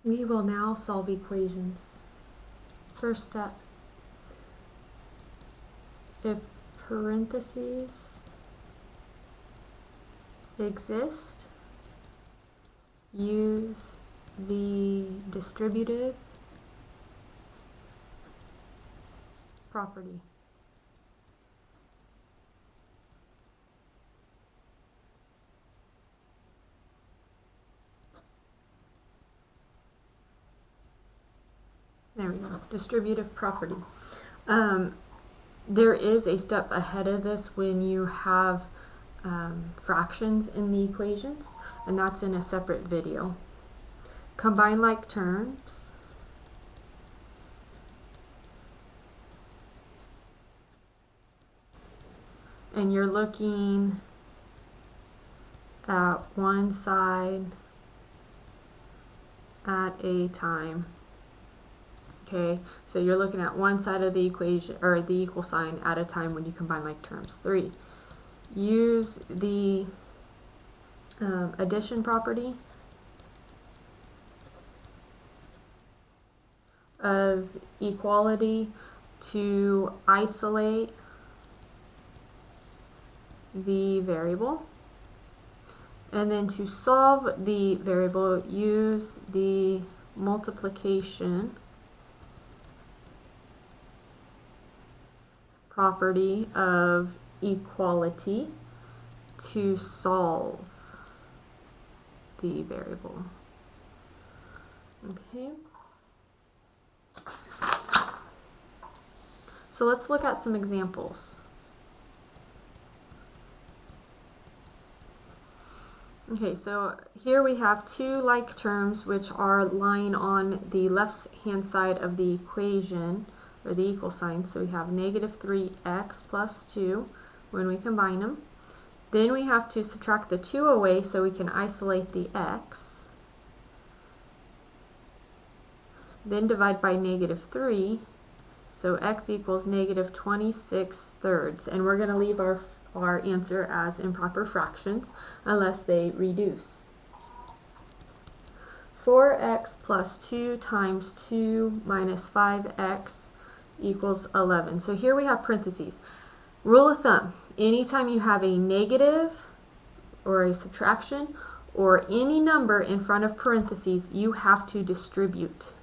We will now solve equations. First step, if parentheses exist, use the distributive property. There we go, distributive property. There is a step ahead of this when you have fractions in the equations, and that's in a separate video. Combine like terms. And you're looking at one side at a time. Okay, so you're looking at one side of the equation, or the equal sign, at a time when you combine like terms. 3. Use the addition property of equality to isolate the variable. And then to solve the variable, use the multiplication property of equality to solve the variable. Okay. So let's look at some examples. Okay, so here we have two like terms which are lying on the left hand side of the equation, or the equal sign. So we have negative 3x plus 2 when we combine them. Then we have to subtract the 2 away so we can isolate the x. Then divide by negative 3. So x equals negative 26 thirds. And we're going to leave our answer as improper fractions unless they reduce. 4x plus 2 times 2 minus 5x equals 11. So here we have parentheses. Rule of thumb, anytime you have a negative or a subtraction or any number in front of parentheses, you have to distribute.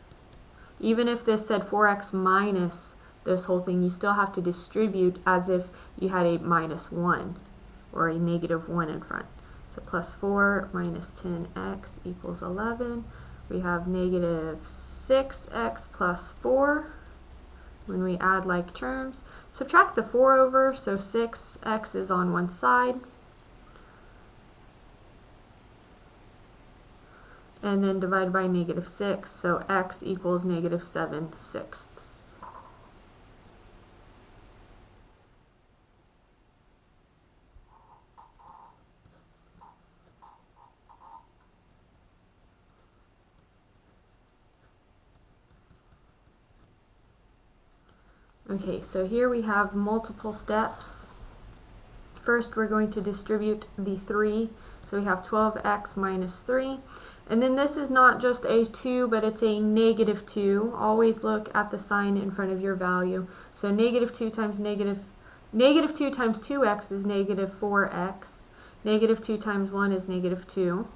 Even if this said 4x minus this whole thing, you still have to distribute as if you had a minus 1 or a negative 1 in front. So plus 4 minus 10x equals 11. We have negative 6x plus 4 when we add like terms. Subtract the 4 over, so 6x is on one side. And then divide by negative 6, so x equals negative 7/6. Okay, so here we have multiple steps. First, we're going to distribute the 3. So we have 12x minus 3. And then this is not just a 2, but it's a negative 2. Always look at the sign in front of your value. So negative 2 times negative 2 times 2x is negative 4x. Negative 2 times 1 is negative 2.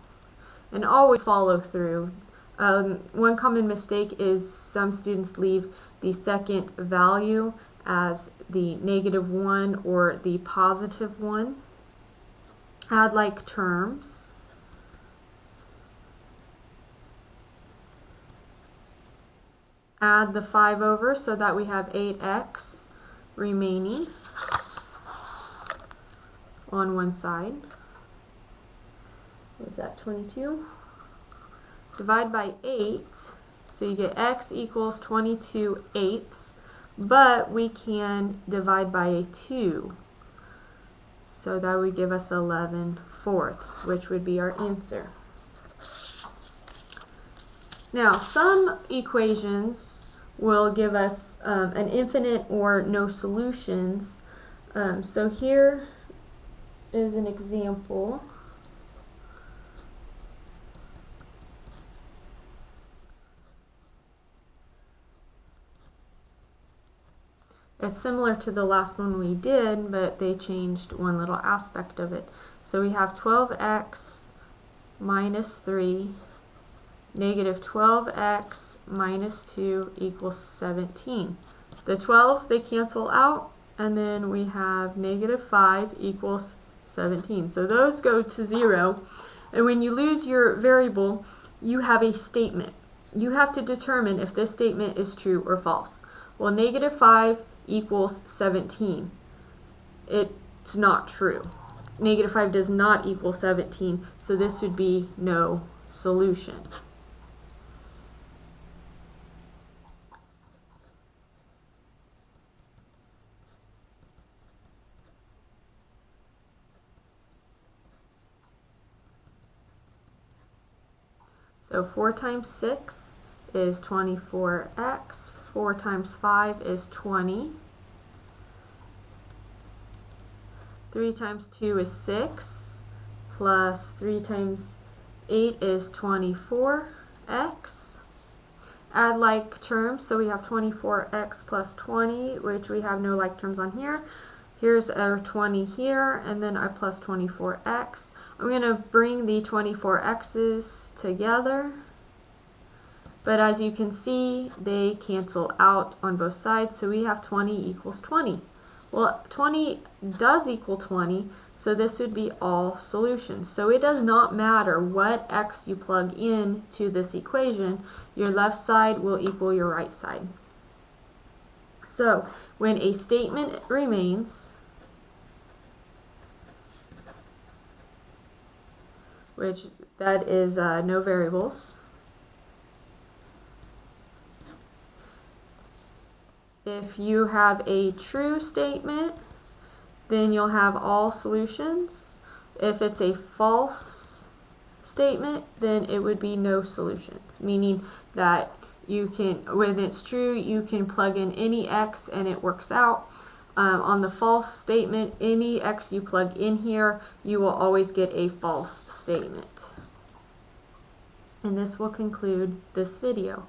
And always follow through. One common mistake is some students leave the second value as the negative 1 or the positive 1. Add like terms. Add the 5 over so that we have 8x remaining on one side. What is that, 22? Divide by 8, so you get x equals 22/8, but we can divide by a 2. So that would give us 11/4, which would be our answer. Now, some equations will give us an infinite or no solutions. So here is an example. it's similar to the last one we did, but they changed one little aspect of it. So we have 12x minus 3, negative 12x minus 2 equals 17. The 12s, they cancel out, and then we have negative 5 equals 17. So those go to 0. And when you lose your variable, you have a statement. You have to determine if this statement is true or false. Well, negative 5 equals 17. It's not true. Negative 5 does not equal 17, so this would be no solution. So 4 times 6 is 24x. 4 times 5 is 20. 3 times 2 is 6, plus 3 times 8 is 24x. Add like terms, so we have 24x plus 20, which we have no like terms on here. Here's our 20 here, and then our plus 24x. I'm going to bring the 24x's together, but as you can see, they cancel out on both sides, so we have 20 equals 20. Well, 20 does equal 20, so this would be all solutions. So it does not matter what x you plug in to this equation, your left side will equal your right side. So when a statement remains, which that is no variables, if you have a true statement, then you'll have all solutions. If it's a false statement, then it would be no solutions, meaning that you can, when it's true, you can plug in any x and it works out. On the false statement, any x you plug in here, you will always get a false statement. And this will conclude this video.